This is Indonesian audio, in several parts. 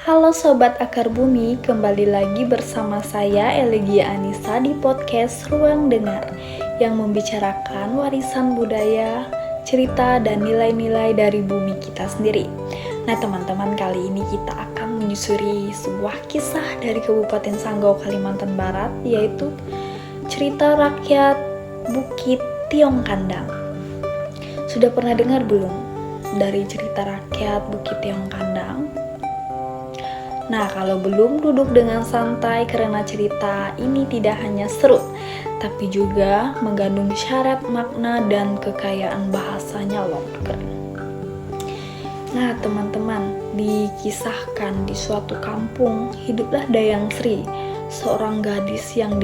Halo Sobat Akar Bumi, kembali lagi bersama saya Elegia Anissa di podcast Ruang Dengar yang membicarakan warisan budaya, cerita, dan nilai-nilai dari bumi kita sendiri. Nah teman-teman, kali ini kita akan menyusuri sebuah kisah dari Kabupaten Sanggau, Kalimantan Barat, yaitu cerita rakyat Bukit Tiong Kandang. Sudah pernah dengar belum dari cerita rakyat Bukit Tiong Kandang? Nah, kalau belum, duduk dengan santai karena cerita ini tidak hanya seru, tapi juga mengandung syarat makna dan kekayaan bahasanya loh. Nah, teman-teman, dikisahkan di suatu kampung hiduplah Dayang Sri, seorang gadis yang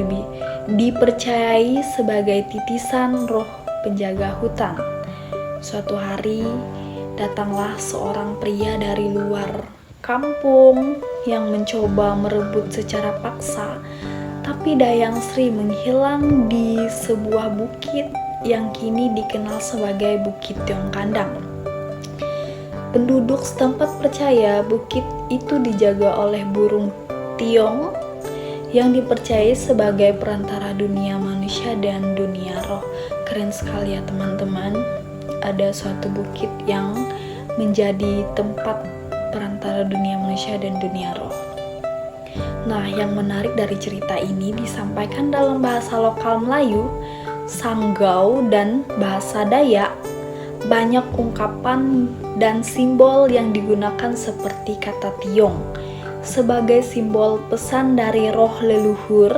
dipercayai sebagai titisan roh penjaga hutan. Suatu hari, datanglah seorang pria dari luar kampung yang mencoba merebut secara paksa, tapi Dayang Sri menghilang di sebuah bukit yang kini dikenal sebagai Bukit Tiong Kandang. Penduduk setempat percaya bukit itu dijaga oleh burung tiong yang dipercayai sebagai perantara dunia manusia dan dunia roh. Keren sekali ya teman-teman, ada suatu bukit yang menjadi tempat perantara dunia manusia dan dunia roh. Nah, yang menarik dari cerita ini disampaikan dalam bahasa lokal Melayu, Sanggau, dan bahasa Dayak. Banyak ungkapan dan simbol yang digunakan seperti kata tiong sebagai simbol pesan dari roh leluhur,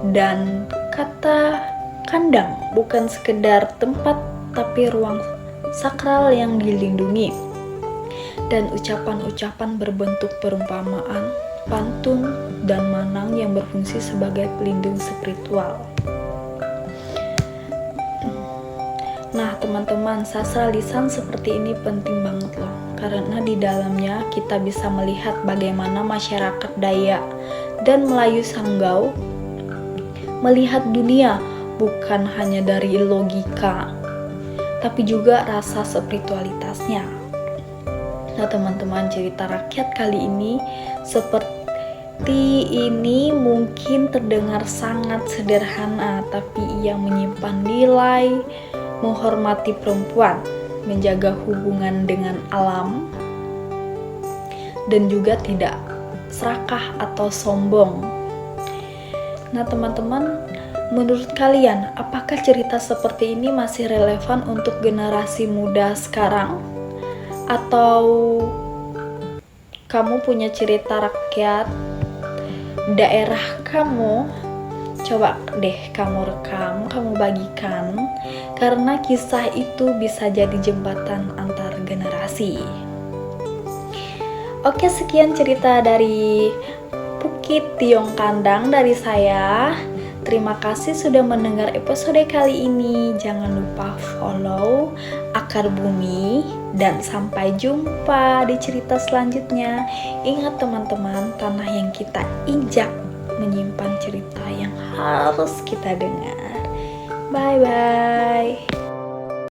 dan kata kandang bukan sekedar tempat tapi ruang sakral yang dilindungi, dan ucapan-ucapan berbentuk perumpamaan, pantun, dan manang yang berfungsi sebagai pelindung spiritual. Nah teman-teman, sastra lisan seperti ini penting banget loh, karena di dalamnya kita bisa melihat bagaimana masyarakat Dayak dan Melayu Sanggau melihat dunia bukan hanya dari logika, tapi juga rasa spiritualitasnya. Nah teman-teman, cerita rakyat kali ini seperti ini mungkin terdengar sangat sederhana, tapi ia menyimpan nilai menghormati perempuan, menjaga hubungan dengan alam, dan juga tidak serakah atau sombong. Nah teman-teman, menurut kalian apakah cerita seperti ini masih relevan untuk generasi muda sekarang? Atau kamu punya cerita rakyat daerah kamu? Coba deh kamu rekam, kamu bagikan, karena kisah itu bisa jadi jembatan antar generasi. Oke, sekian cerita dari Bukit Tiong Kandang dari saya. Terima kasih sudah mendengar episode kali ini. Jangan lupa follow Akar Bumi dan sampai jumpa di cerita selanjutnya. Ingat teman-teman, tanah yang kita injak menyimpan cerita yang harus kita dengar. Bye bye.